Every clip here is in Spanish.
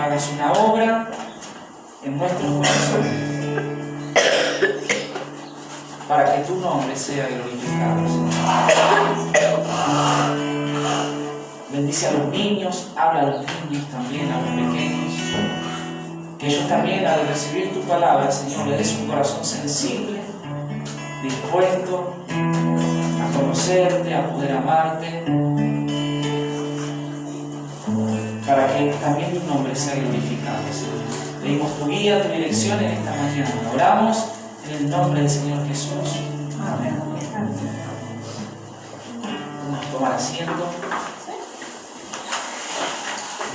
hagas una obra en nuestros corazones para que tu nombre sea glorificado, Señor. Bendice a los niños, habla a los niños también, a los pequeños, que ellos también al recibir tu palabra, Señor, le des un corazón sensible, dispuesto a conocerte, a poder amarte, para que también tu nombre sea glorificado, Señor. Pedimos tu guía, tu dirección en esta mañana. Oramos en el nombre del Señor Jesús. Amén. Vamos a tomar asiento.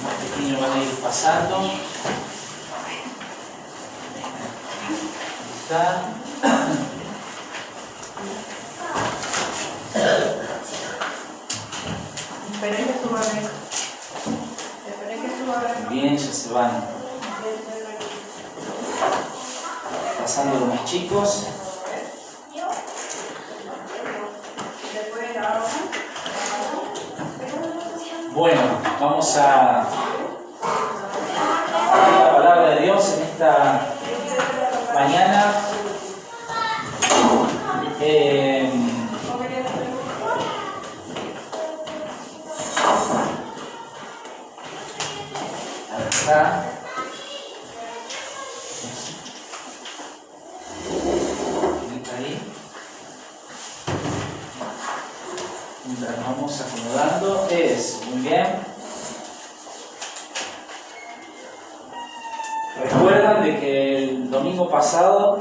Los pequeños van a ir pasando. Ahí está. Bien, ya se van pasando los más chicos. Bueno, vamos a la palabra de Dios en esta mañana. Acá. Ahí. Mientras nos vamos acomodando, muy bien. Recuerdan de que el domingo pasado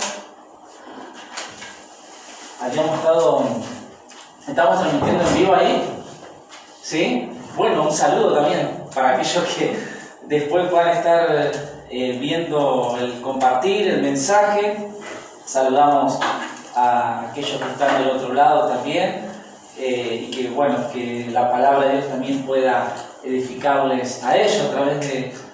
estamos transmitiendo en vivo ahí, ¿sí? Bueno, un saludo también para aquellos que después puedan estar viendo el compartir, el mensaje. Saludamos a aquellos que están del otro lado también, y que la palabra de Dios también pueda edificarles a ellos a través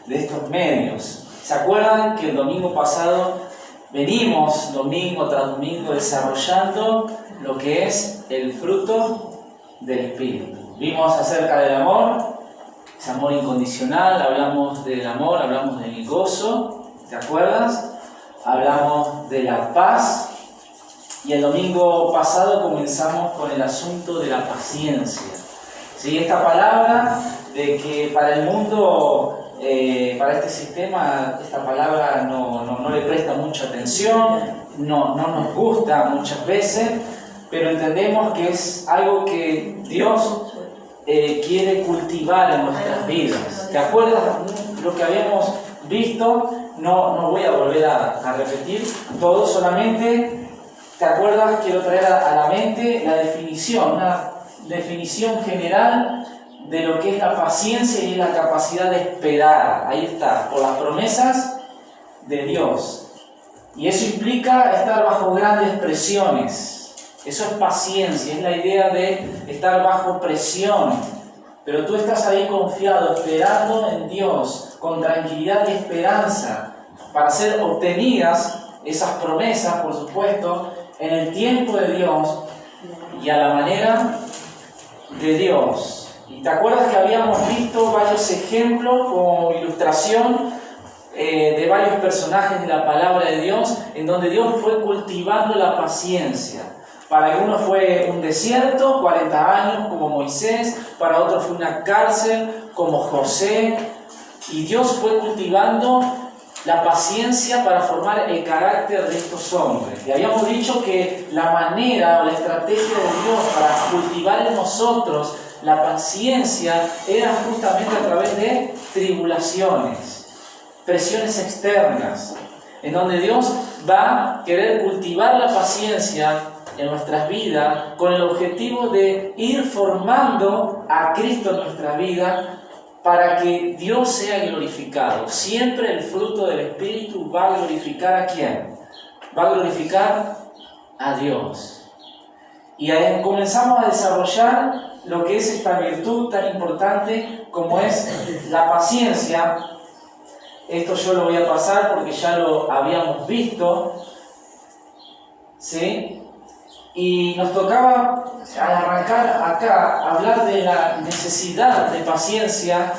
de estos medios. ¿Se acuerdan que el domingo pasado venimos domingo tras domingo desarrollando lo que es el fruto del Espíritu? Vimos acerca del amor, ese amor incondicional, hablamos del amor, hablamos del gozo, ¿te acuerdas? Hablamos de la paz, y el domingo pasado comenzamos con el asunto de la paciencia. ¿Sí? Esta palabra de que para el mundo, para este sistema, esta palabra no le presta mucha atención, no nos gusta muchas veces, pero entendemos que es algo que Dios quiere cultivar en nuestras vidas. ¿Te acuerdas lo que habíamos visto? No voy a volver a repetir todo, solamente ¿te acuerdas? Quiero traer a la mente la definición, una definición general de lo que es la paciencia y la capacidad de esperar. Ahí está, por las promesas de Dios. Y eso implica estar bajo grandes presiones. Eso es paciencia, es la idea de estar bajo presión. Pero tú estás ahí confiado, esperando en Dios, con tranquilidad y esperanza, para ser obtenidas esas promesas, por supuesto, en el tiempo de Dios y a la manera de Dios. Y te acuerdas que habíamos visto varios ejemplos como ilustración de varios personajes de la palabra de Dios, en donde Dios fue cultivando la paciencia. Para algunos fue un desierto, 40 años como Moisés, para otros fue una cárcel como José, y Dios fue cultivando la paciencia para formar el carácter de estos hombres. Y habíamos dicho que la manera o la estrategia de Dios para cultivar en nosotros la paciencia era justamente a través de tribulaciones, presiones externas, en donde Dios va a querer cultivar la paciencia en nuestras vidas con el objetivo de ir formando a Cristo en nuestra vida, para que Dios sea glorificado. Siempre el fruto del Espíritu va a glorificar ¿a quién? Va a glorificar a Dios. Y ahí comenzamos a desarrollar lo que es esta virtud tan importante como es la paciencia. Esto yo lo voy a pasar porque ya lo habíamos visto, ¿sí? Y nos tocaba, al arrancar acá, hablar de la necesidad de paciencia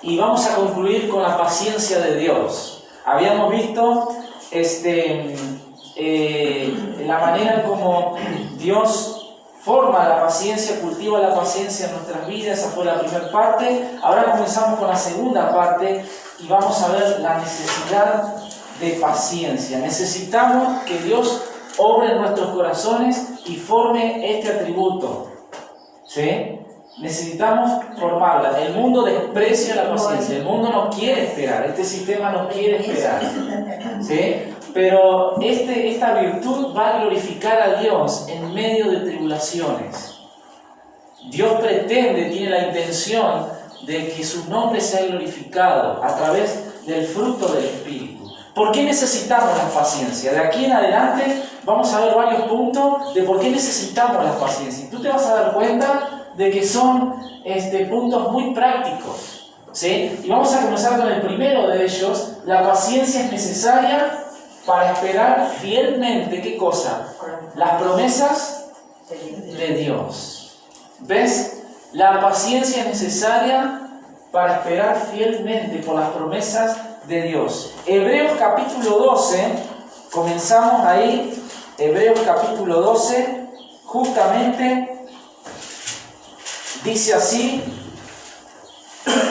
y vamos a concluir con la paciencia de Dios. Habíamos visto la manera en cómo Dios forma la paciencia, cultiva la paciencia en nuestras vidas. Esa fue la primera parte. Ahora comenzamos con la segunda parte y vamos a ver la necesidad de paciencia. Necesitamos que Dios obre en nuestros corazones y forme este atributo. ¿Sí? Necesitamos formarla. El mundo desprecia la paciencia. El mundo no quiere esperar. Este sistema no quiere esperar. ¿Sí? Pero esta virtud va a glorificar a Dios en medio de tribulaciones. Dios pretende, tiene la intención de que su nombre sea glorificado a través del fruto del Espíritu. ¿Por qué necesitamos la paciencia? De aquí en adelante vamos a ver varios puntos de por qué necesitamos la paciencia. Y tú te vas a dar cuenta de que son puntos muy prácticos. ¿Sí? Y vamos a comenzar con el primero de ellos. La paciencia es necesaria para esperar fielmente, ¿qué cosa? Las promesas de Dios. ¿Ves? La paciencia es necesaria para esperar fielmente por las promesas de Dios. Hebreos capítulo 12, comenzamos ahí. Hebreos capítulo 12, justamente dice así: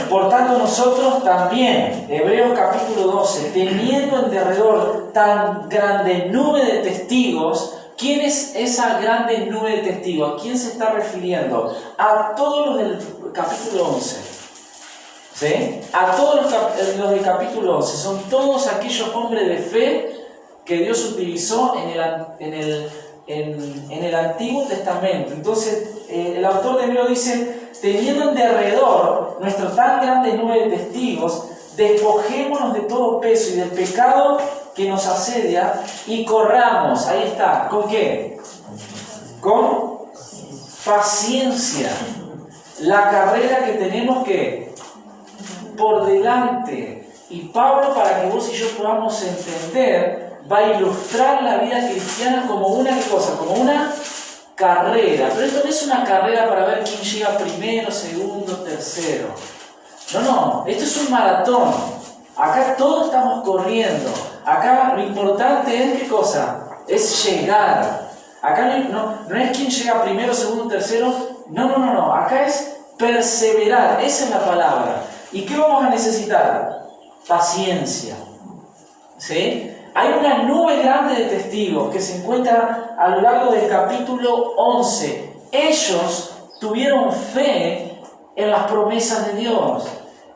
por tanto nosotros también, Hebreos capítulo 12, teniendo en derredor tan grande nube de testigos. ¿Quién es esa grande nube de testigos? ¿A quién se está refiriendo? A todos los del capítulo 11. ¿Sí? A todos los del capítulo 11. Son todos aquellos hombres de fe que Dios utilizó en el Antiguo Testamento. Entonces, el autor de Hebreos dice: teniendo en derredor nuestro tan grande nube de testigos, despojémonos de todo peso y del pecado que nos asedia y corramos. Ahí está. ¿Con qué? Con paciencia la carrera que tenemos que por delante. Y Pablo, para que vos y yo podamos entender, va a ilustrar la vida cristiana como una cosa, como una carrera. Pero esto no es una carrera para ver quién llega primero, segundo, tercero. No, esto es un maratón. Acá todos estamos corriendo. Acá lo importante es, ¿qué cosa? Es llegar. Acá no es quién llega primero, segundo, tercero. No. Acá es perseverar. Esa es la palabra. ¿Y qué vamos a necesitar? Paciencia. ¿Sí? Hay una nube grande de testigos que se encuentra a lo largo del capítulo 11. Ellos tuvieron fe en las promesas de Dios.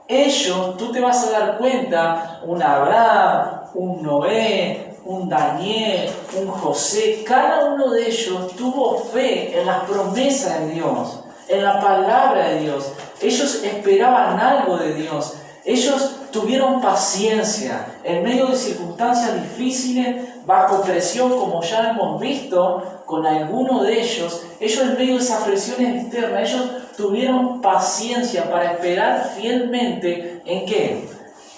Ellos, tú te vas a dar cuenta, un Abraham, un Noé, un Daniel, un José, cada uno de ellos tuvo fe en las promesas de Dios, en la palabra de Dios. Ellos esperaban algo de Dios. Ellos tuvieron paciencia en medio de circunstancias difíciles, bajo presión, como ya hemos visto con algunos de ellos. Ellos, en medio de esas presiones externas, ellos tuvieron paciencia para esperar fielmente ¿en qué?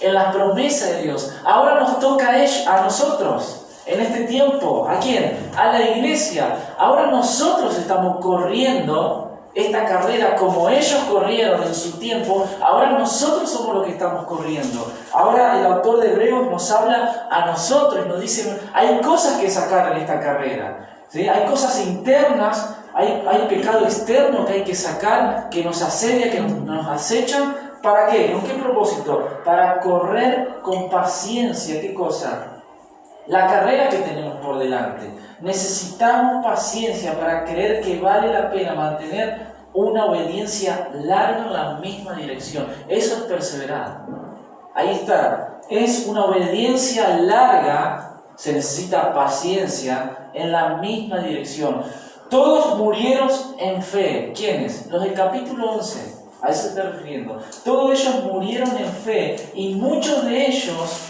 En las promesas de Dios. Ahora nos toca a nosotros, en este tiempo. ¿A quién? A la iglesia. Ahora nosotros estamos corriendo esta carrera como ellos corrieron en su tiempo. Ahora nosotros somos los que estamos corriendo. Ahora el autor de Hebreos nos habla a nosotros, nos dice: hay cosas que sacar en esta carrera. ¿Sí? Hay cosas internas, hay pecado externo que hay que sacar, que nos asedia, que nos acechan. ¿Para qué? ¿Con qué propósito? Para correr con paciencia. ¿Qué cosa? La carrera que tenemos por delante. Necesitamos paciencia para creer que vale la pena mantener una obediencia larga en la misma dirección. Eso es perseverar. Ahí está. Es una obediencia larga. Se necesita paciencia en la misma dirección. Todos murieron en fe. ¿Quiénes? Los del capítulo 11. A eso se está refiriendo. Todos ellos murieron en fe y muchos de ellos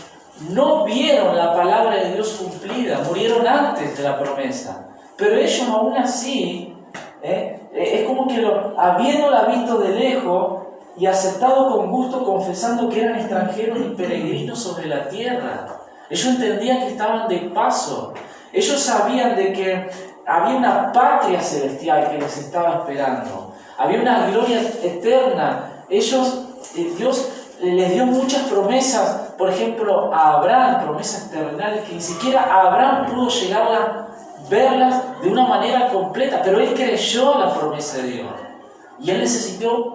no vieron la palabra de Dios cumplida, murieron antes de la promesa. Pero ellos aún así, es como que habiéndola visto de lejos y aceptado con gusto, confesando que eran extranjeros y peregrinos sobre la tierra. Ellos entendían que estaban de paso. Ellos sabían de que había una patria celestial que les estaba esperando. Había una gloria eterna. Dios les dio muchas promesas, por ejemplo, a Abraham, promesas terrenales que ni siquiera Abraham pudo llegar a verlas de una manera completa, pero él creyó la promesa de Dios. Y él necesitó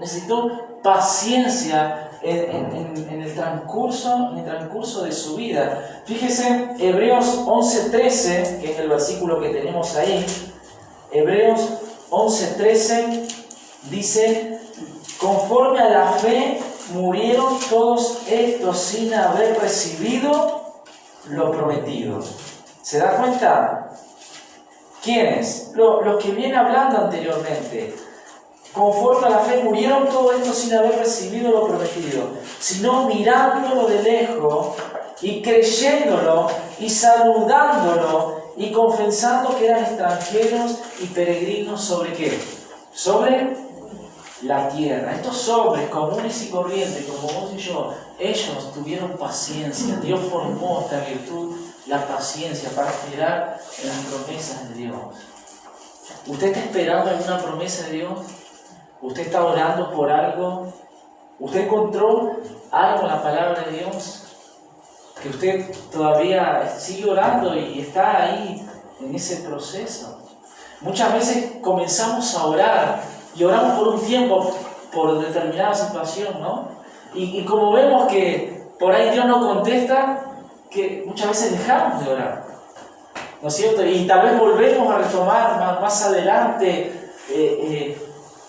paciencia en el transcurso de su vida. Fíjese, Hebreos 11:13, que es el versículo que tenemos ahí. Hebreos 11:13 dice: conforme a la fe murieron todos estos sin haber recibido lo prometido. ¿Se da cuenta? ¿Quiénes? Los que vienen hablando anteriormente. Conforme a la fe murieron todos estos sin haber recibido lo prometido, sino mirándolo de lejos y creyéndolo y saludándolo y confesando que eran extranjeros y peregrinos ¿sobre qué? Sobre la tierra. Estos hombres comunes y corrientes, como vos y yo, ellos tuvieron paciencia. Dios formó esta virtud, la paciencia, para esperar en las promesas de Dios. ¿Usted está esperando en una promesa de Dios? ¿Usted está orando por algo? ¿Usted encontró algo en la palabra de Dios? Que usted todavía sigue orando y está ahí en ese proceso. Muchas veces comenzamos a orar y oramos por un tiempo, por determinada situación, ¿no? Y como vemos que por ahí Dios no contesta, que muchas veces dejamos de orar, ¿no es cierto? Y tal vez volvemos a retomar más adelante.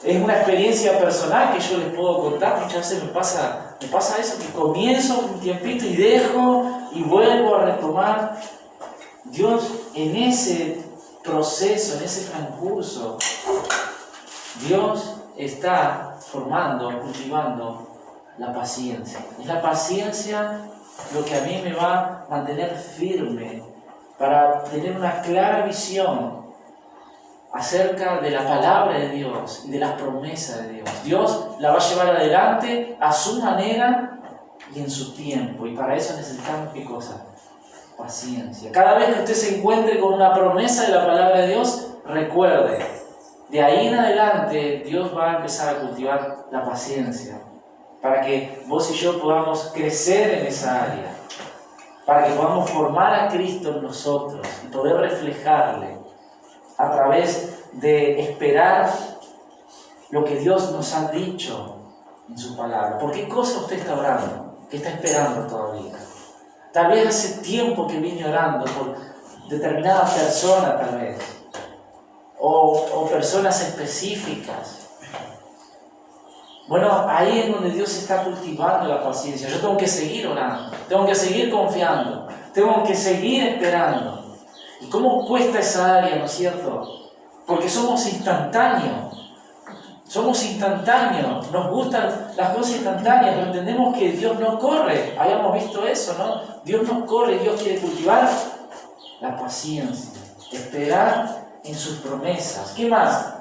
Es una experiencia personal que yo les puedo contar. Muchas veces me pasa eso, que comienzo un tiempito y dejo y vuelvo a retomar. Dios en ese proceso, en ese transcurso, Dios está formando, cultivando la paciencia. Es la paciencia lo que a mí me va a mantener firme para tener una clara visión acerca de la palabra de Dios y de las promesas de Dios. Dios la va a llevar adelante a su manera y en su tiempo. Y para eso necesitamos, ¿qué cosa? Paciencia. Cada vez que usted se encuentre con una promesa de la palabra de Dios, recuerde, de ahí en adelante Dios va a empezar a cultivar la paciencia para que vos y yo podamos crecer en esa área, para que podamos formar a Cristo en nosotros y poder reflejarle a través de esperar lo que Dios nos ha dicho en su palabra. ¿Por qué cosa usted está orando? ¿Qué está esperando todavía? Tal vez hace tiempo que viene orando por determinada persona, tal vez, o personas específicas. Bueno, ahí es donde Dios está cultivando la paciencia. Yo tengo que seguir orando, tengo que seguir confiando, tengo que seguir esperando. ¿Y cómo cuesta esa área, no es cierto? Porque somos instantáneos. Nos gustan las cosas instantáneas, pero entendemos que Dios no corre. Habíamos visto eso, ¿no? Dios no corre, Dios quiere cultivar la paciencia, esperar en sus promesas. ¿Qué más?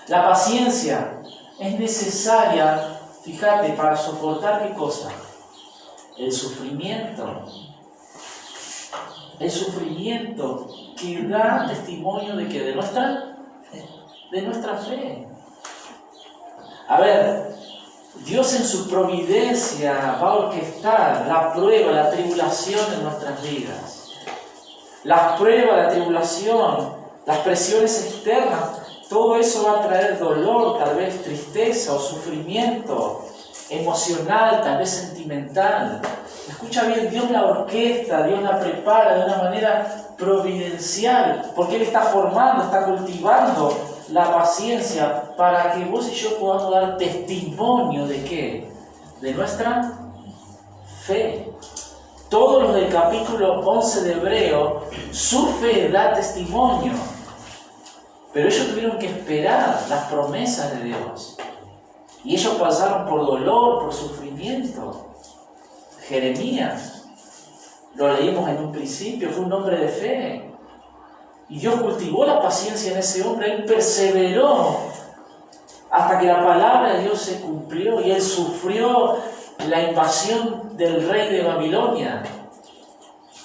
La paciencia es necesaria, fíjate, para soportar ¿qué cosa? El sufrimiento. El sufrimiento que da testimonio de que de nuestra fe. A ver, Dios en su providencia va a orquestar la prueba, la tribulación en nuestras vidas. La prueba, la tribulación, las presiones externas, todo eso va a traer dolor, tal vez tristeza o sufrimiento emocional, tal vez sentimental. Escucha bien, Dios la orquesta, Dios la prepara de una manera providencial, porque Él está formando, está cultivando la paciencia para que vos y yo podamos dar testimonio ¿de qué? De nuestra fe. Todos los del capítulo 11 de Hebreo, su fe da testimonio, pero ellos tuvieron que esperar las promesas de Dios. Y ellos pasaron por dolor, por sufrimiento. Jeremías, lo leímos en un principio, fue un hombre de fe. Y Dios cultivó la paciencia en ese hombre, él perseveró hasta que la palabra de Dios se cumplió y él sufrió la invasión del rey de Babilonia.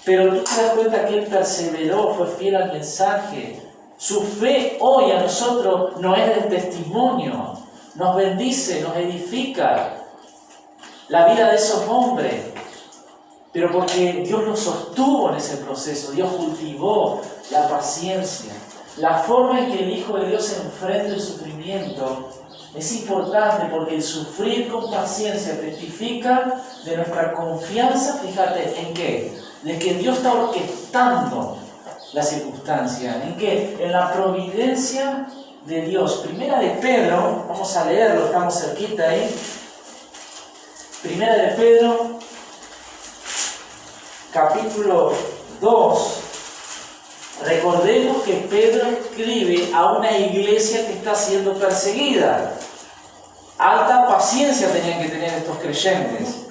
Pero tú te das cuenta que él perseveró, fue fiel al mensaje. Su fe hoy a nosotros nos es de testimonio, nos bendice, nos edifica. la vida de esos hombres, pero porque Dios los sostuvo en ese proceso, Dios cultivó la paciencia. La forma en que el Hijo de Dios enfrenta el sufrimiento es importante porque el sufrir con paciencia testifica de nuestra confianza, fíjate, ¿en qué? De que Dios está orquestando la circunstancia. ¿En qué? En la providencia de Dios. Primera de Pedro, vamos a leerlo, estamos cerquita ahí. Primera de Pedro, capítulo 2. Recordemos que Pedro escribe a una iglesia que está siendo perseguida. Alta paciencia tenían que tener estos creyentes.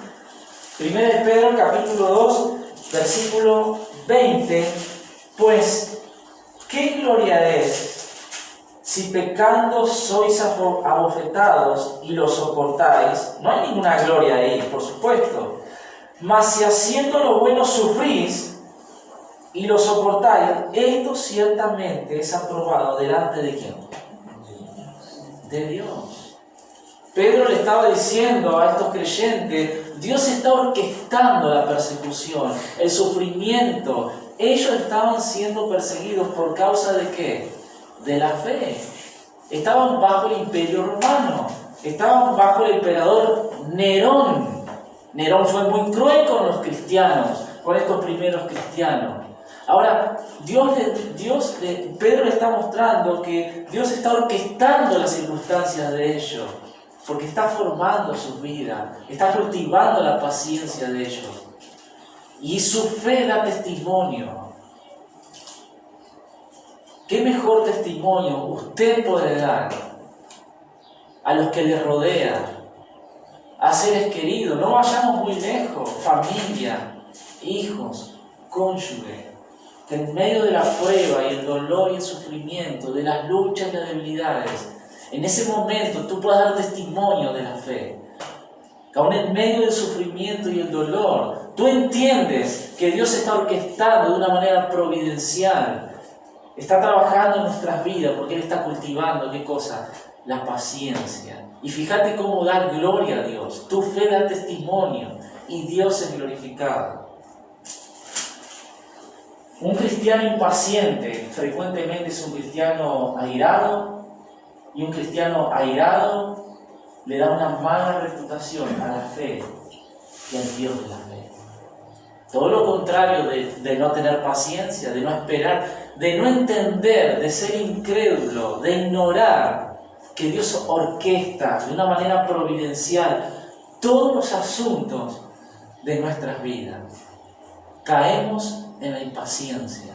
Primera de Pedro, capítulo 2, versículo 20. Pues, ¿qué gloria es si pecando sois abofetados y lo soportáis? No hay ninguna gloria ahí, por supuesto. Mas si haciendo lo bueno sufrís y lo soportáis, esto ciertamente es aprobado delante de ¿quién? De Dios. Pedro le estaba diciendo a estos creyentes, Dios está orquestando la persecución, el sufrimiento. Ellos estaban siendo perseguidos por causa de ¿qué? De la fe. Estaban bajo el imperio romano, estaban bajo el emperador Nerón. Nerón fue muy cruel con los cristianos, con estos primeros cristianos. Ahora, Pedro le está mostrando que Dios está orquestando las circunstancias de ellos, porque está formando su vida, está cultivando la paciencia de ellos. Y su fe da testimonio. ¿Qué mejor testimonio usted puede dar a los que le rodean, a seres queridos? No vayamos muy lejos, familia, hijos, cónyuge. Que en medio de la prueba y el dolor y el sufrimiento, de las luchas y las debilidades, en ese momento tú puedas dar testimonio de la fe. Que aún en medio del sufrimiento y el dolor, tú entiendes que Dios está orquestando de una manera providencial. Está trabajando en nuestras vidas porque Él está cultivando, ¿qué cosa? La paciencia. Y fíjate cómo da gloria a Dios. Tu fe da testimonio y Dios es glorificado. Un cristiano impaciente frecuentemente es un cristiano airado, y un cristiano airado le da una mala reputación a la fe y al Dios de la fe. Todo lo contrario de no tener paciencia, de no esperar, de no entender, de ser incrédulo, de ignorar que Dios orquesta de una manera providencial todos los asuntos de nuestras vidas. Caemos en la impaciencia.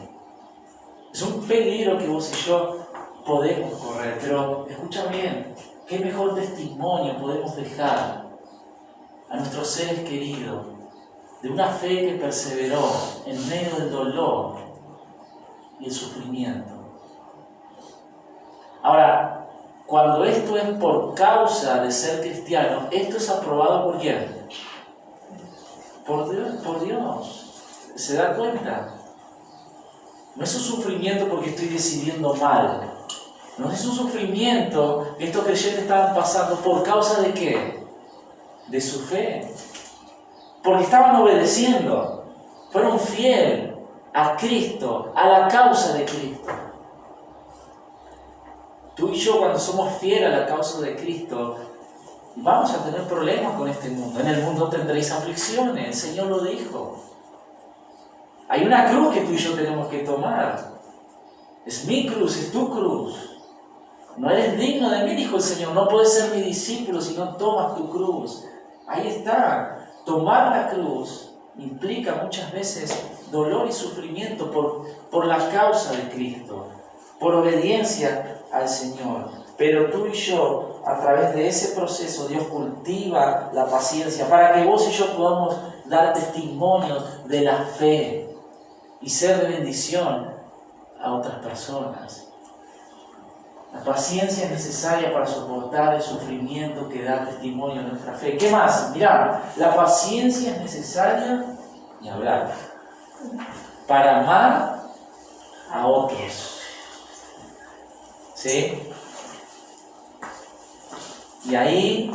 Es un peligro que vos y yo podemos correr, pero escucha bien, qué mejor testimonio podemos dejar a nuestros seres queridos de una fe que perseveró en medio del dolor y el sufrimiento. Ahora, cuando esto es por causa de ser cristiano, esto es aprobado ¿por quién? Por Dios. ¿Se da cuenta? No es un sufrimiento porque estoy decidiendo mal. No es un sufrimiento que estos creyentes estaban pasando por causa de ¿qué? De su fe. Porque estaban obedeciendo. Fueron fieles a Cristo, a la causa de Cristo. Tú y yo, cuando somos fieles a la causa de Cristo, vamos a tener problemas con este mundo. En el mundo tendréis aflicciones, el Señor lo dijo. Hay una cruz que tú y yo tenemos que tomar. Es mi cruz, es tu cruz. No eres digno de mí, dijo el Señor. No puedes ser mi discípulo si no tomas tu cruz. Ahí está. Tomar la cruz implica muchas veces dolor y sufrimiento por la causa de Cristo, por obediencia al Señor. Pero tú y yo, a través de ese proceso, Dios cultiva la paciencia para que vos y yo podamos dar testimonio de la fe y ser de bendición a otras personas. La paciencia es necesaria para soportar el sufrimiento que da testimonio de nuestra fe. ¿Qué más? Mirá, la paciencia es necesaria, ni hablar, para amar a otros. ¿Sí? Y ahí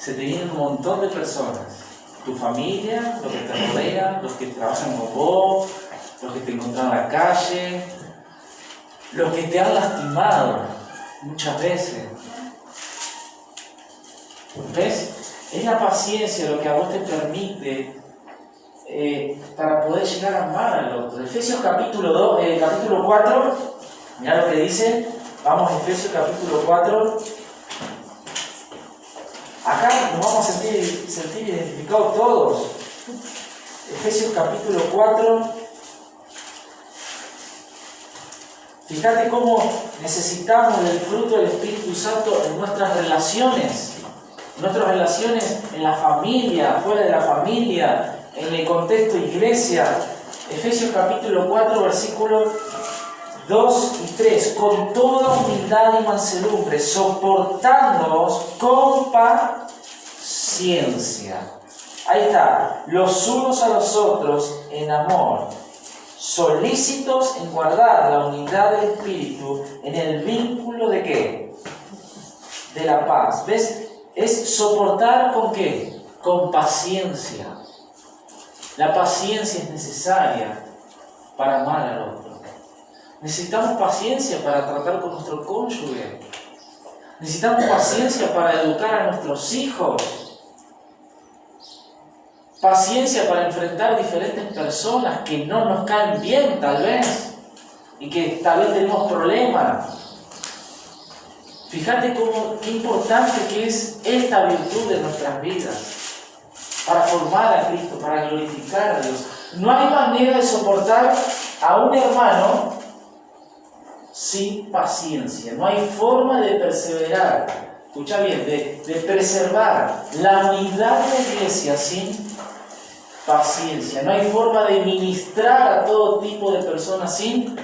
se te vienen un montón de personas. Tu familia, los que te rodean, los que trabajan con vos, los que te encuentran en la calle, los que te han lastimado muchas veces. ¿Ves? Es la paciencia lo que a vos te permite para poder llegar a amar al otro. Efesios capítulo 4, mirá lo que dice. Vamos a Efesios capítulo 4. Acá nos vamos a sentir identificados todos. Efesios capítulo 4. Fíjate cómo necesitamos el fruto del Espíritu Santo en nuestras relaciones. Nuestras relaciones en la familia, fuera de la familia, en el contexto iglesia. Efesios capítulo 4, versículos 2 y 3. Con toda humildad y mansedumbre, soportándoos con paciencia. Ahí está. Los unos a los otros en amor. Solícitos en guardar la unidad del Espíritu en el vínculo de ¿qué? De la paz. ¿Ves? Es soportar ¿con qué? Con paciencia. La paciencia es necesaria para amar al otro. Necesitamos paciencia para tratar con nuestro cónyuge. Necesitamos paciencia para educar a nuestros hijos. Paciencia para enfrentar diferentes personas que no nos caen bien, tal vez, y que tal vez tenemos problemas. Fíjate qué importante que es esta virtud de nuestras vidas para formar a Cristo, para glorificar a Dios. No hay manera de soportar a un hermano sin paciencia. No hay forma de perseverar, escucha bien, de preservar la unidad de la iglesia sin paciencia. No hay forma de ministrar a todo tipo de personas sin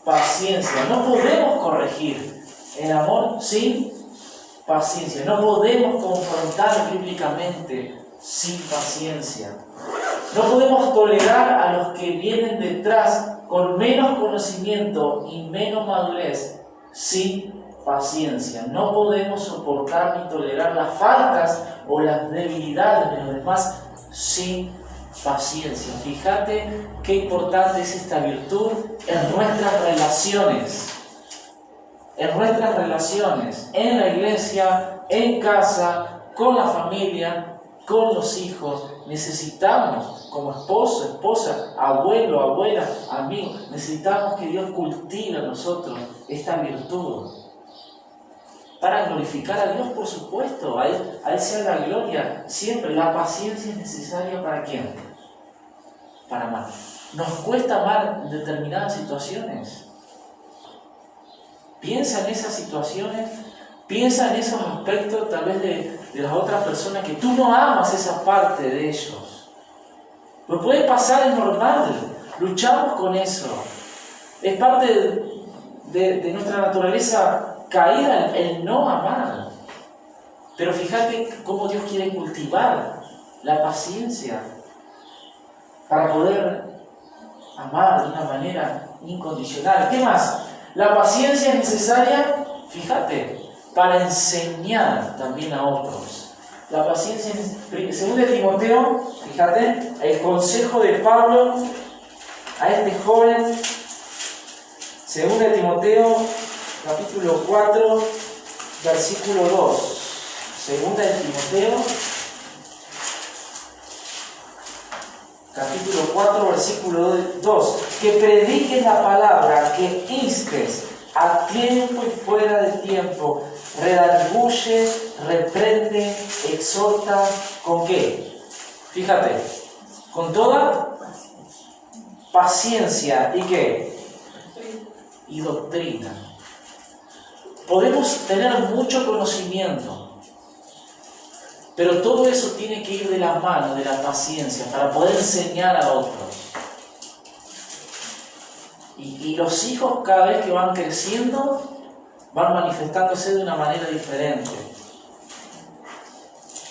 paciencia. No podemos corregir el amor sin paciencia. No podemos confrontar bíblicamente sin paciencia. No podemos tolerar a los que vienen detrás con menos conocimiento y menos madurez sin paciencia. No podemos soportar ni tolerar las faltas o las debilidades de los demás sin paciencia. Fíjate qué importante es esta virtud en nuestras relaciones. En nuestras relaciones, en la iglesia, en casa, con la familia, con los hijos. Necesitamos, como esposo, esposa, abuelo, abuela, amigo, necesitamos que Dios cultive en nosotros esta virtud. Para glorificar a Dios, por supuesto, a Él sea la gloria. Siempre la paciencia es necesaria ¿para quién? Para amar. Nos cuesta amar en determinadas situaciones. Piensa en esas situaciones, piensa en esos aspectos tal vez de las otras personas que tú no amas esa parte de ellos. Lo puede pasar, es normal, luchamos con eso. Es parte de nuestra naturaleza caída el no amar. Pero fíjate cómo Dios quiere cultivar la paciencia para poder amar de una manera incondicional. ¿Qué más? La paciencia es necesaria, fíjate, para enseñar también a otros. La paciencia es, según Timoteo, fíjate, el consejo de Pablo a este joven, según Timoteo, capítulo 4, versículo 2. Segunda de Timoteo, capítulo 4, versículo 2. Que prediques la palabra, que instes a tiempo y fuera de tiempo, redarguye, reprende, exhorta, ¿con qué? Fíjate, con toda paciencia y ¿qué? Y doctrina. Podemos tener mucho conocimiento, pero todo eso tiene que ir de la mano de la paciencia para poder enseñar a otros. Y los hijos, cada vez que van creciendo, van manifestándose de una manera diferente.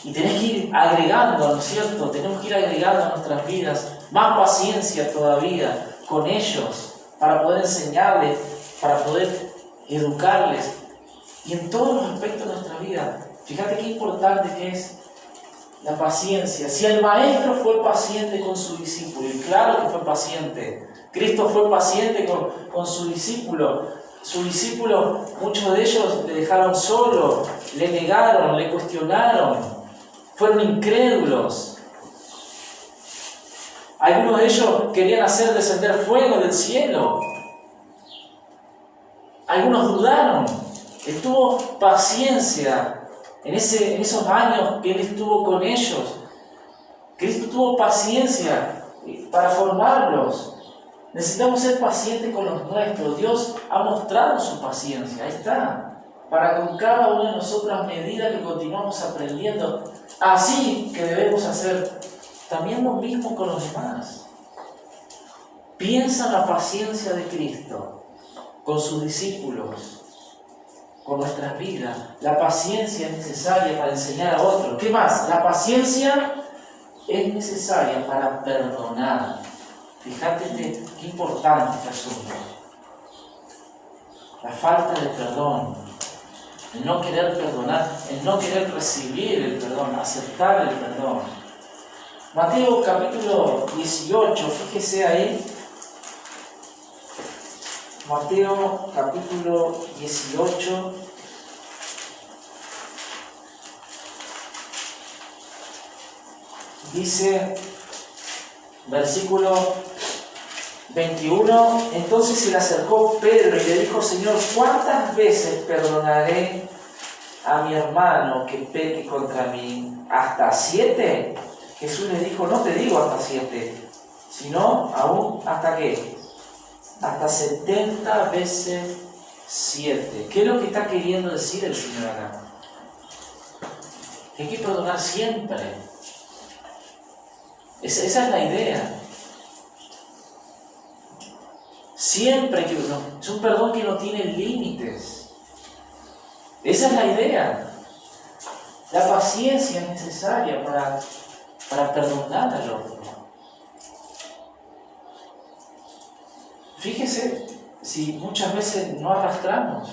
Y tenés que ir agregando, ¿no es cierto? Tenemos que ir agregando a nuestras vidas más paciencia todavía con ellos, para poder enseñarles, para poder educarles. Y en todos los aspectos de nuestra vida. Fíjate qué importante que es la paciencia. Si el maestro fue paciente con su discípulo, y claro que fue paciente, Cristo fue paciente con su discípulo. Sus discípulos, muchos de ellos le dejaron solo, le negaron, le cuestionaron, fueron incrédulos. Algunos de ellos querían hacer descender fuego del cielo. Algunos dudaron. Él tuvo paciencia en esos años que Él estuvo con ellos. Cristo tuvo paciencia para formarlos. Necesitamos ser pacientes con los nuestros. Dios ha mostrado su paciencia. Ahí está. Para con cada uno de nosotros a medida que continuamos aprendiendo. Así que debemos hacer también lo mismo con los demás. Piensa en la paciencia de Cristo con sus discípulos, con nuestras vidas. La paciencia es necesaria para enseñar a otros. ¿Qué más? La paciencia es necesaria para perdonar. Fíjate qué importante este asunto. La falta de perdón, el no querer perdonar, el no querer recibir el perdón, aceptar el perdón. Mateo capítulo 18, fíjese ahí. Mateo capítulo 18. Dice, versículo 21, entonces se le acercó Pedro y le dijo, Señor, ¿cuántas veces perdonaré a mi hermano que peque contra mí? ¿Hasta 7? Jesús le dijo, no te digo hasta 7, sino aún hasta ¿qué? Hasta 70 veces 7. ¿Qué es lo que está queriendo decir el Señor acá? Que hay que perdonar siempre. Esa es la idea. Siempre que uno, es un perdón que no tiene límites. Esa es la idea. La paciencia es necesaria para perdonar al otro. Fíjese si muchas veces no arrastramos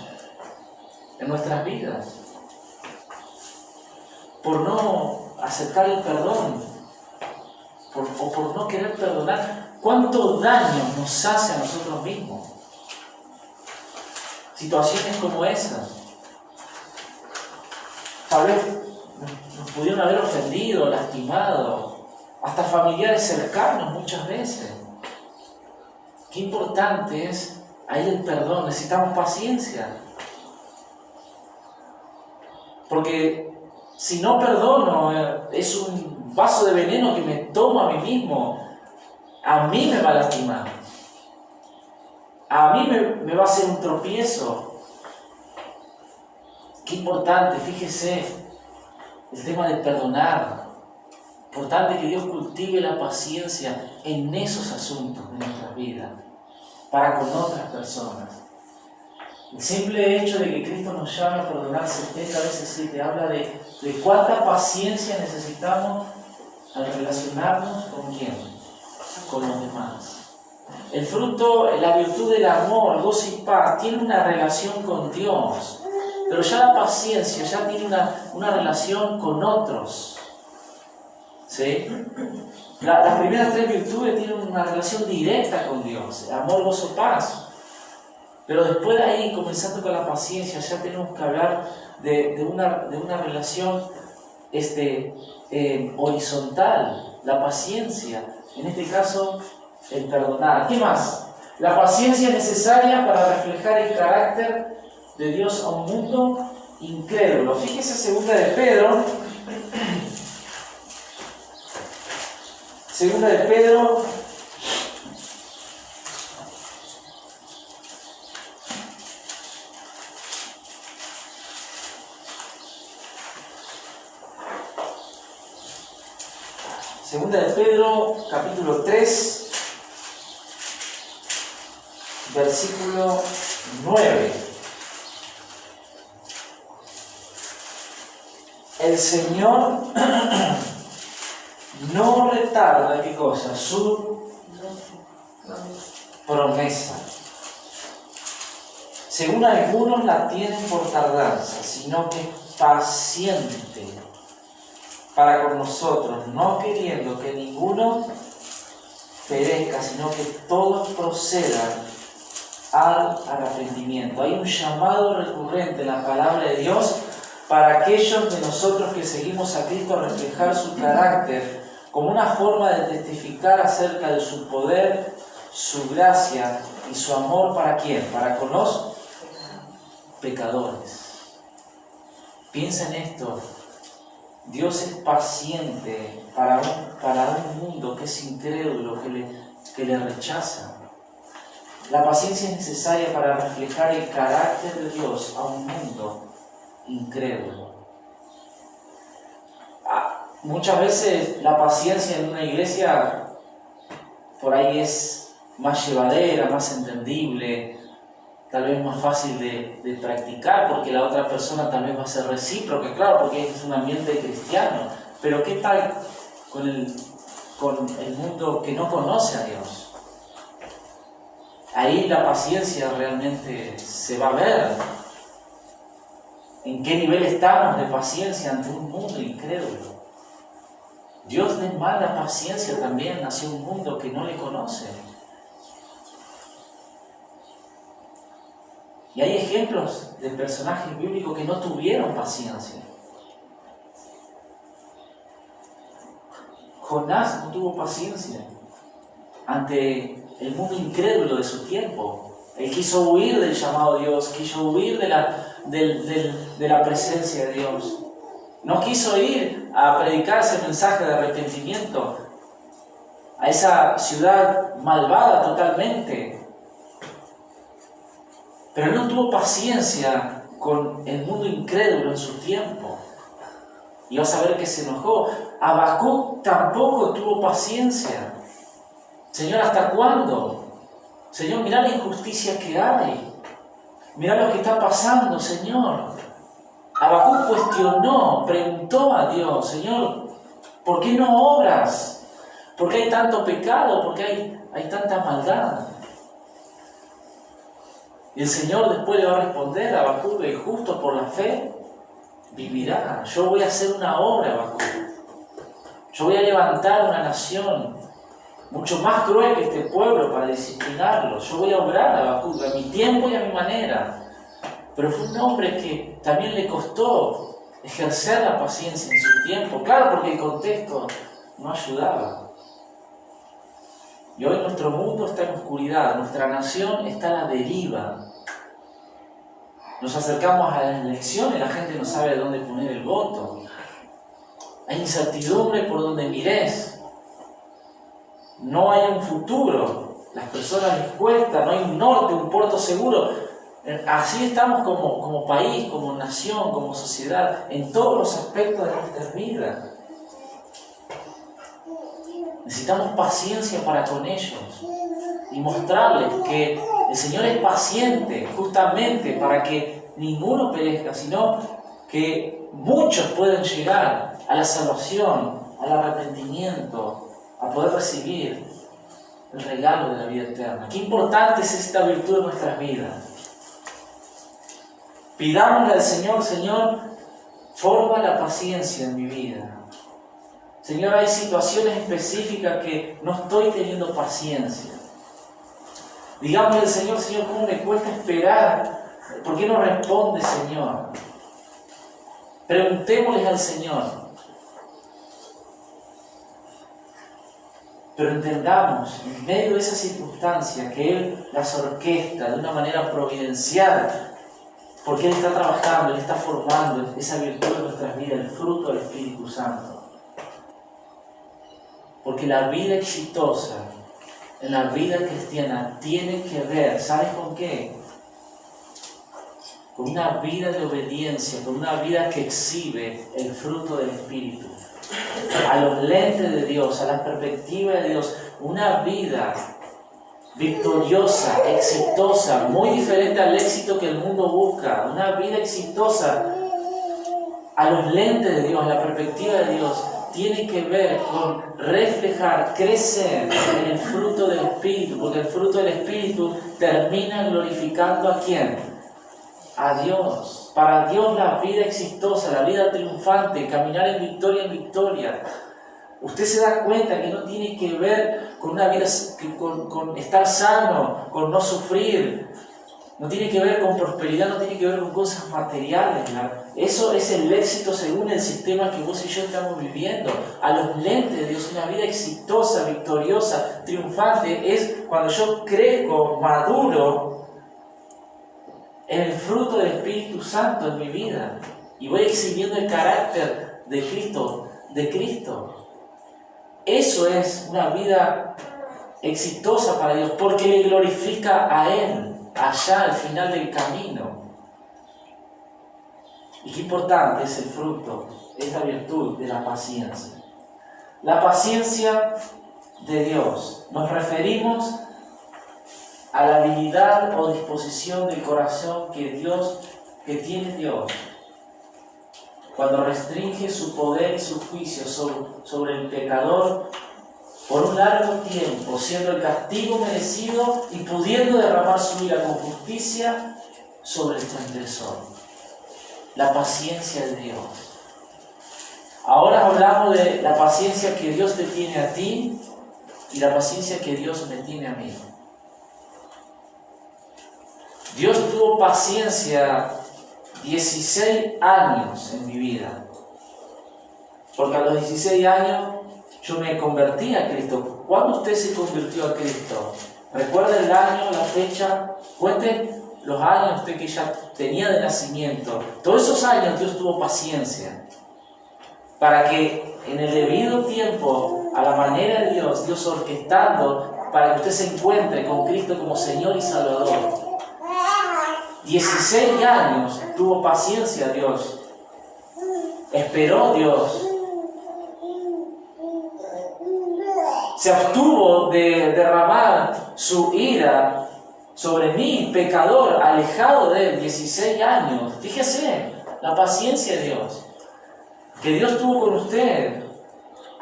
en nuestras vidas por no aceptar el perdón o por no querer perdonar. ¿Cuánto daño nos hace a nosotros mismos? Situaciones como esas. Tal vez nos pudieron haber ofendido, lastimado, hasta familiares cercanos muchas veces. Qué importante es ahí el perdón. Necesitamos paciencia. Porque si no perdono, es un vaso de veneno que me tomo a mí mismo. A mí me va a lastimar. A mí me va a hacer un tropiezo. Qué importante, fíjese, el tema de perdonar. Importante que Dios cultive la paciencia en esos asuntos de nuestras vidas, para con otras personas. El simple hecho de que Cristo nos llame a perdonar 70 veces 7 habla de cuánta paciencia necesitamos al relacionarnos con quién. Con los demás. El fruto, la virtud del amor, gozo y paz, tiene una relación con Dios, pero ya la paciencia ya tiene una relación con otros. ¿Sí? Las primeras 3 virtudes tienen una relación directa con Dios, amor, gozo, paz. Pero después de ahí, comenzando con la paciencia, ya tenemos que hablar de una relación horizontal, la paciencia. En este caso, el perdonar. ¿Qué más? La paciencia es necesaria para reflejar el carácter de Dios a un mundo incrédulo. Fíjese segunda de Pedro. Segunda de Pedro. Segunda de Pedro, capítulo 3, versículo 9. El Señor no retarda, ¿qué cosa? Su promesa. Según algunos la tienen por tardanza, sino que paciente para con nosotros, no queriendo que ninguno perezca, sino que todos procedan al arrepentimiento. Hay un llamado recurrente en la palabra de Dios para aquellos de nosotros que seguimos a Cristo a reflejar su carácter como una forma de testificar acerca de su poder, su gracia y su amor. ¿Para quién? Para con los pecadores. Piensa en esto. Dios es paciente para un mundo que es incrédulo, que le rechaza. La paciencia es necesaria para reflejar el carácter de Dios a un mundo incrédulo. Muchas veces la paciencia en una iglesia por ahí es más llevadera, más entendible, tal vez más fácil de practicar, porque la otra persona tal vez va a ser recíproca, claro, porque es un ambiente cristiano. Pero ¿qué tal con el mundo que no conoce a Dios? Ahí la paciencia realmente se va a ver. ¿En qué nivel estamos de paciencia ante un mundo incrédulo? Dios demanda paciencia también hacia un mundo que no le conoce. Y hay ejemplos de personajes bíblicos que no tuvieron paciencia. Jonás no tuvo paciencia ante el mundo incrédulo de su tiempo. Él quiso huir del llamado de Dios, quiso huir de la presencia de Dios. No quiso ir a predicar ese mensaje de arrepentimiento a esa ciudad malvada totalmente. Pero no tuvo paciencia con el mundo incrédulo en su tiempo. Y vas a ver que se enojó. Habacuc tampoco tuvo paciencia. Señor, ¿hasta cuándo? Señor, mirá la injusticia que hay. Mirá lo que está pasando, Señor. Habacuc cuestionó, preguntó a Dios, Señor, ¿por qué no obras? ¿Por qué hay tanto pecado? ¿Por qué hay tanta maldad? Y el Señor después le va a responder a Habacuc: el justo por la fe vivirá. Yo voy a hacer una obra, Habacuc. Yo voy a levantar una nación mucho más cruel que este pueblo para disciplinarlo. Yo voy a obrar, Habacuc, a mi tiempo y a mi manera. Pero fue un hombre que también le costó ejercer la paciencia en su tiempo. Claro, porque el contexto no ayudaba. Y hoy nuestro mundo está en oscuridad, nuestra nación está a la deriva. Nos acercamos a las elecciones, la gente no sabe dónde poner el voto. Hay incertidumbre por donde mires. No hay un futuro. Las personas les cuesta, no hay un norte, un puerto seguro. Así estamos como país, como nación, como sociedad, en todos los aspectos de nuestra vida. Necesitamos paciencia para con ellos y mostrarles que el Señor es paciente justamente para que ninguno perezca, sino que muchos puedan llegar a la salvación, al arrepentimiento, a poder recibir el regalo de la vida eterna. Qué importante es esta virtud en nuestras vidas. Pidámosle al Señor: Señor, forma la paciencia en mi vida. Señor, hay situaciones específicas que no estoy teniendo paciencia. Digámosle al Señor: Señor, ¿cómo me cuesta esperar? ¿Por qué no responde, Señor? Preguntémosle al Señor. Pero entendamos, en medio de esa circunstancia, que Él las orquesta de una manera providencial, porque Él está trabajando, Él está formando esa virtud en nuestras vidas, el fruto del Espíritu Santo. Porque la vida exitosa en la vida cristiana tiene que ver, ¿sabes con qué? Con una vida de obediencia, con una vida que exhibe el fruto del Espíritu. A los lentes de Dios, a la perspectiva de Dios, una vida victoriosa, exitosa, muy diferente al éxito que el mundo busca. Una vida exitosa a los lentes de Dios, a la perspectiva de Dios, tiene que ver con reflejar, crecer en el fruto del Espíritu, porque el fruto del Espíritu termina glorificando ¿a quién? a Dios. Para Dios la vida exitosa, la vida triunfante, caminar en victoria. Usted se da cuenta que no tiene que ver con una vida, con estar sano, con no sufrir. No tiene que ver con prosperidad, no tiene que ver con cosas materiales. Eso es el éxito según el sistema que vos y yo estamos viviendo. A los lentes de Dios, una vida exitosa, victoriosa, triunfante, es cuando yo crezco, maduro en el fruto del Espíritu Santo en mi vida y voy exhibiendo el carácter de Cristo. Eso es una vida exitosa para Dios, porque le glorifica a Él allá al final del camino. Y qué importante es el fruto, esta virtud de la paciencia. La paciencia de Dios. Nos referimos a la habilidad o disposición del corazón que tiene Dios cuando restringe su poder y su juicio sobre el pecador por un largo tiempo, siendo el castigo merecido y pudiendo derramar su ira con justicia sobre el transgresor. La paciencia de Dios. Ahora hablamos de la paciencia que Dios te tiene a ti y la paciencia que Dios me tiene a mí. Dios tuvo paciencia 16 años en mi vida, porque a los 16 años yo me convertí a Cristo. ¿Cuándo usted se convirtió a Cristo? ¿Recuerda el año, la fecha? Cuente los años usted que ya tenía de nacimiento. Todos esos años Dios tuvo paciencia para que en el debido tiempo, a la manera de Dios orquestando para que usted se encuentre con Cristo como Señor y Salvador. 16 años tuvo paciencia Dios. Esperó Dios. Se abstuvo de derramar su ira sobre mí, pecador, alejado de Él, 16 años. Fíjese, la paciencia de Dios, que Dios tuvo con usted,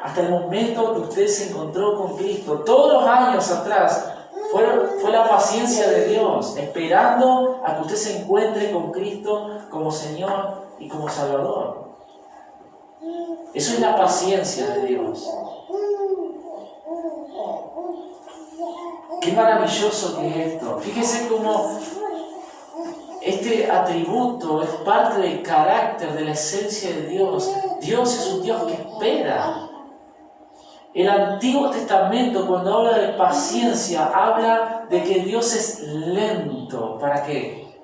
hasta el momento que usted se encontró con Cristo. Todos los años atrás fue la paciencia de Dios, esperando a que usted se encuentre con Cristo como Señor y como Salvador. Eso es la paciencia de Dios. Qué maravilloso que es esto. Fíjese cómo este atributo es parte del carácter, de la esencia de Dios. Dios es un Dios que espera. El Antiguo Testamento, cuando habla de paciencia, habla de que Dios es lento. ¿Para qué?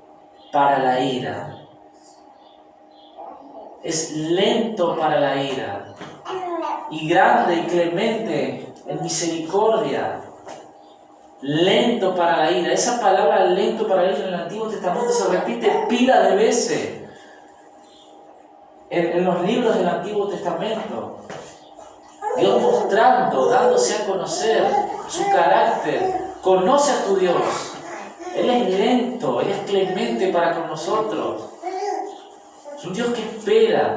Para la ira. Es lento para la ira. Y grande y clemente en misericordia. Lento para la ira. Esa palabra lento para la ira en el Antiguo Testamento se repite pila de veces en los libros del Antiguo Testamento. Dios mostrando, dándose a conocer su carácter. Conoce a tu Dios. Él es lento, Él es clemente para con nosotros. Es un Dios que espera.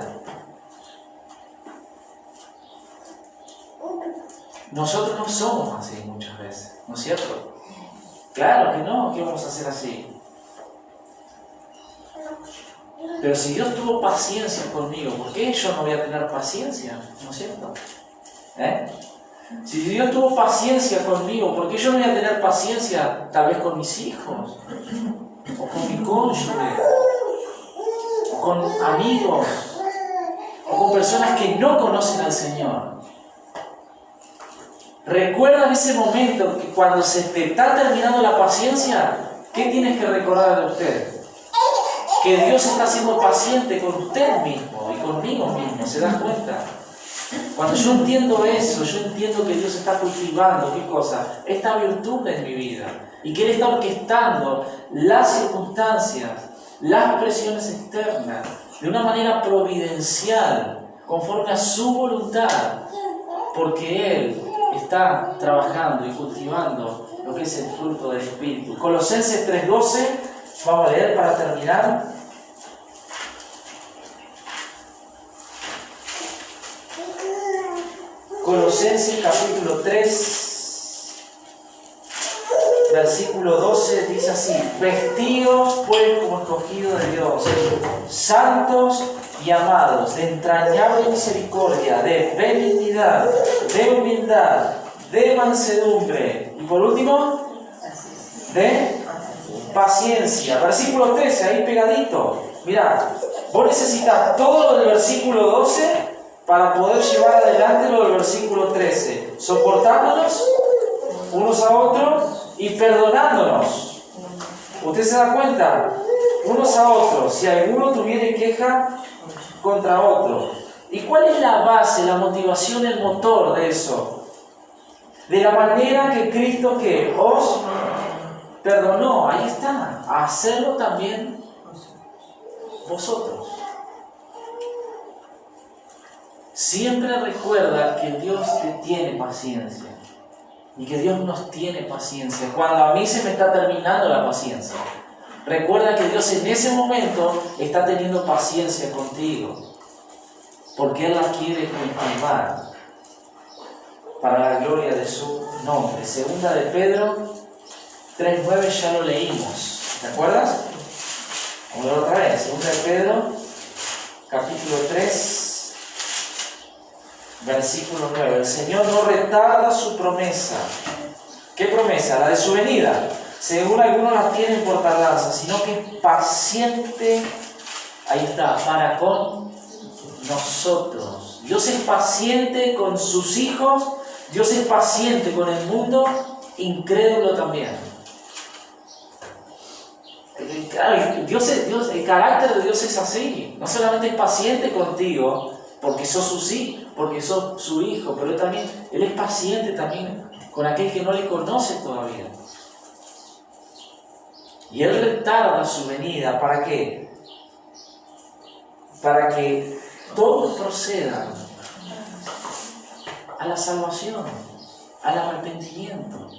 Nosotros no somos así muchas veces, ¿no es cierto? Claro que no, ¿qué vamos a hacer así? Pero si Dios tuvo paciencia conmigo, ¿por qué yo no voy a tener paciencia? ¿No es cierto? Si Dios tuvo paciencia conmigo, ¿por qué yo no voy a tener paciencia tal vez con mis hijos? O con mi cónyuge, o con amigos, o con personas que no conocen al Señor. Recuerda en ese momento que cuando se te está terminando la paciencia, ¿qué tienes que recordar de usted? Que Dios está siendo paciente con usted mismo y conmigo mismo, ¿se dan cuenta? Cuando yo entiendo eso, yo entiendo que Dios está cultivando, ¿qué cosa? Esta virtud en mi vida. Y que Él está orquestando las circunstancias, las presiones externas, de una manera providencial, conforme a su voluntad, porque Él está trabajando y cultivando lo que es el fruto del Espíritu. Colosenses 3:12, vamos a leer para terminar. Colosenses capítulo 3, versículo 12 dice así: vestidos pues como escogidos de Dios, santos y amados, de entrañable misericordia, de benignidad, de humildad, de mansedumbre, y por último, de paciencia. Versículo 13, ahí pegadito. Mirá, vos necesitas todo lo del versículo 12 para poder llevar adelante lo del versículo 13, soportándonos unos a otros y perdonándonos. ¿Usted se da cuenta? Unos a otros, si alguno tuviere queja contra otro. ¿Y cuál es la base, la motivación, el motor de eso? De la manera que Cristo que os perdonó, ahí está, a hacerlo también vosotros. Siempre recuerda que Dios te tiene paciencia y que Dios nos tiene paciencia. Cuando a mí se me está terminando la paciencia, recuerda que Dios en ese momento está teniendo paciencia contigo, porque Él la quiere cultivar para la gloria de su nombre. Segunda de Pedro 3:9 ya lo leímos, ¿te acuerdas? Vamos a ver otra vez. Segunda de Pedro, capítulo 3, versículo 9. El Señor no retarda su promesa. ¿Qué promesa? La de su venida. Según algunos la tienen por tardanza, sino que es paciente, ahí está, para con nosotros. Dios es paciente con sus hijos, Dios es paciente con el mundo, incrédulo también. El carácter de Dios es así. No solamente es paciente contigo porque sos su hijo, pero Él es paciente también con aquel que no le conoce todavía. Y Él retarda su venida. ¿Para qué? Para que todos procedan a la salvación, al arrepentimiento.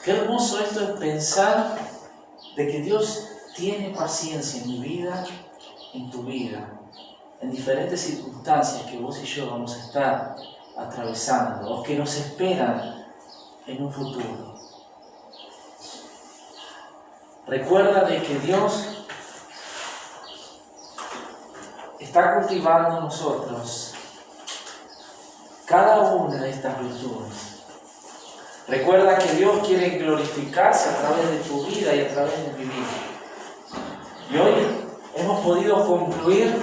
Qué hermoso esto es pensar de que Dios tiene paciencia en mi vida, en tu vida, en diferentes circunstancias que vos y yo vamos a estar atravesando o que nos esperan en un futuro. Recuerda de que Dios está cultivando en nosotros cada una de estas virtudes. Recuerda que Dios quiere glorificarse a través de tu vida y a través de mi vida. Y hoy hemos podido concluir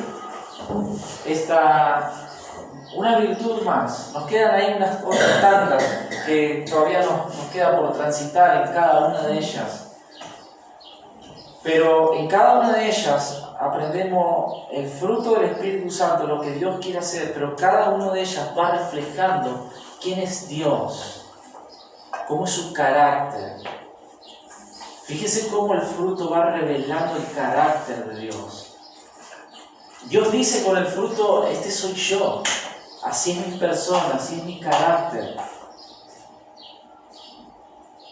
una virtud más. Nos quedan ahí unas otras tantas que todavía nos queda por transitar en cada una de ellas. Pero en cada una de ellas aprendemos el fruto del Espíritu Santo, lo que Dios quiere hacer, pero cada una de ellas va reflejando quién es Dios. ¿Cómo es su carácter? Fíjese cómo el fruto va revelando el carácter de Dios. Dios dice con el fruto: este soy yo, así es mi persona, así es mi carácter.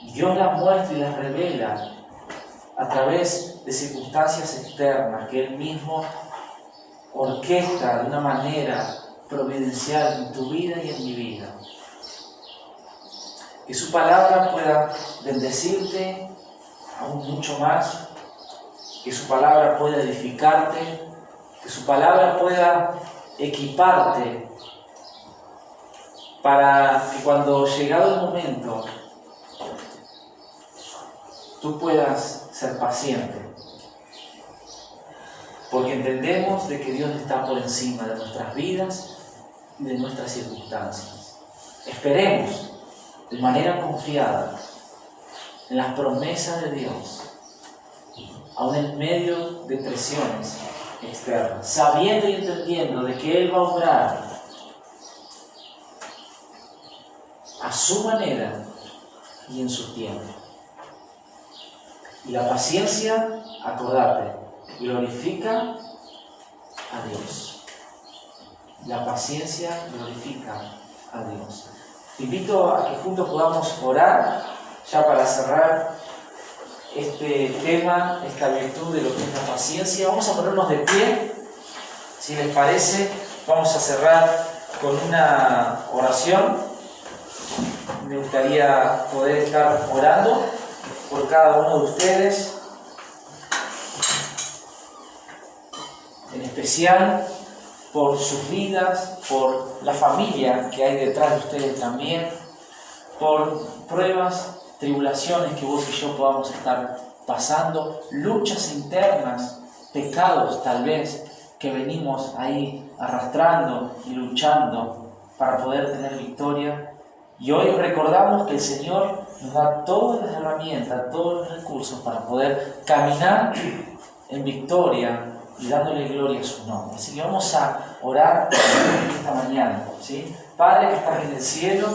Y Dios las muestra y las revela a través de circunstancias externas que Él mismo orquesta de una manera providencial en tu vida y en mi vida. Que su palabra pueda bendecirte aún mucho más, que su palabra pueda edificarte, que su palabra pueda equiparte para que cuando llegado el momento tú puedas ser paciente, porque entendemos de que Dios está por encima de nuestras vidas y de nuestras circunstancias. Esperemos de manera confiada en las promesas de Dios, aun en medio de presiones externas, sabiendo y entendiendo de que Él va a obrar a su manera y en su tiempo. Y la paciencia, acordate, glorifica a Dios. La paciencia glorifica a Dios. Te invito a que juntos podamos orar ya para cerrar este tema, esta virtud de lo que es la paciencia. Vamos a ponernos de pie, si les parece. Vamos a cerrar con una oración. me gustaría poder estar orando por cada uno de ustedes, en especial por sus vidas, por la familia que hay detrás de ustedes también, por pruebas, tribulaciones que vos y yo podamos estar pasando, luchas internas, pecados tal vez que venimos ahí arrastrando y luchando para poder tener victoria. Y hoy recordamos que el Señor nos da todas las herramientas, todos los recursos para poder caminar en victoria y dándole gloria a su nombre. Así que vamos a orar esta mañana, ¿sí? Padre que estás en el cielo,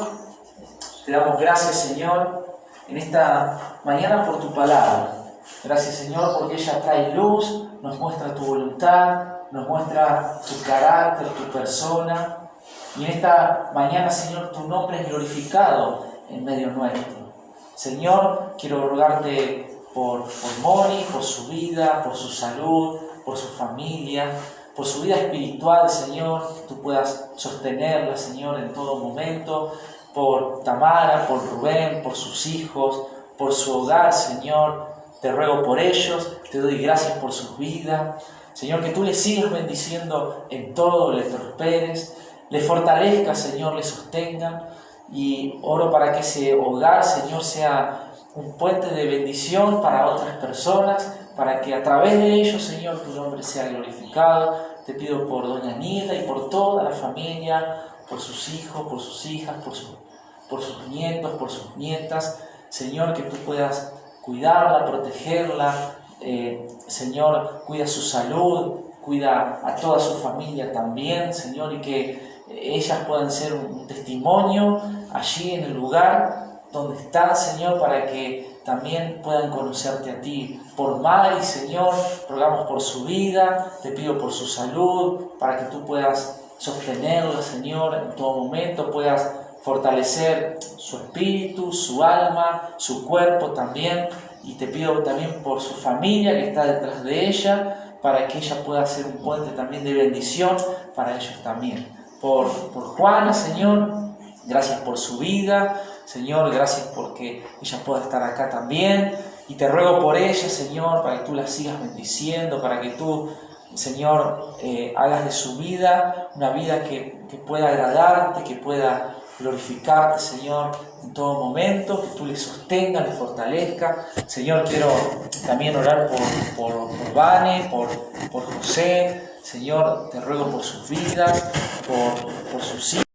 te damos gracias, Señor, en esta mañana por tu palabra. Gracias, Señor, porque ella trae luz, nos muestra tu voluntad, nos muestra tu carácter, tu persona. Y en esta mañana, Señor, tu nombre es glorificado en medio nuestro. Señor, quiero rogarte por Moni, por su vida, por su salud, por su familia, por su vida espiritual, Señor, que tú puedas sostenerla, Señor, en todo momento, por Tamara, por Rubén, por sus hijos, por su hogar, Señor, te ruego por ellos, te doy gracias por sus vidas, Señor, que tú les sigas bendiciendo en todo, les prosperes, les fortalezcas, Señor, les sostenga, y oro para que ese hogar, Señor, sea un puente de bendición para otras personas, para que a través de ellos, Señor, tu nombre sea glorificado. Te pido por doña Nilda y por toda la familia, por sus hijos, por sus hijas, por sus nietos, por sus nietas. Señor, que tú puedas cuidarla, protegerla. Señor, cuida su salud, cuida a toda su familia también, Señor, y que ellas puedan ser un testimonio allí en el lugar donde están, Señor, para que también puedan conocerte a ti. Por Mari, Señor, rogamos por su vida, te pido por su salud, para que tú puedas sostenerla, Señor, en todo momento, puedas fortalecer su espíritu, su alma, su cuerpo también, y te pido también por su familia que está detrás de ella, para que ella pueda ser un puente también de bendición para ellos también. Por Juana, Señor, gracias por su vida, Señor, gracias porque ella pueda estar acá también, y te ruego por ella, Señor, para que tú la sigas bendiciendo, para que tú, Señor, hagas de su vida una vida que pueda agradarte, que pueda glorificarte, Señor, en todo momento, que tú le sostengas, le fortalezca. Señor, quiero también orar por Vane, por José. Señor, te ruego por sus vidas, por sus hijos.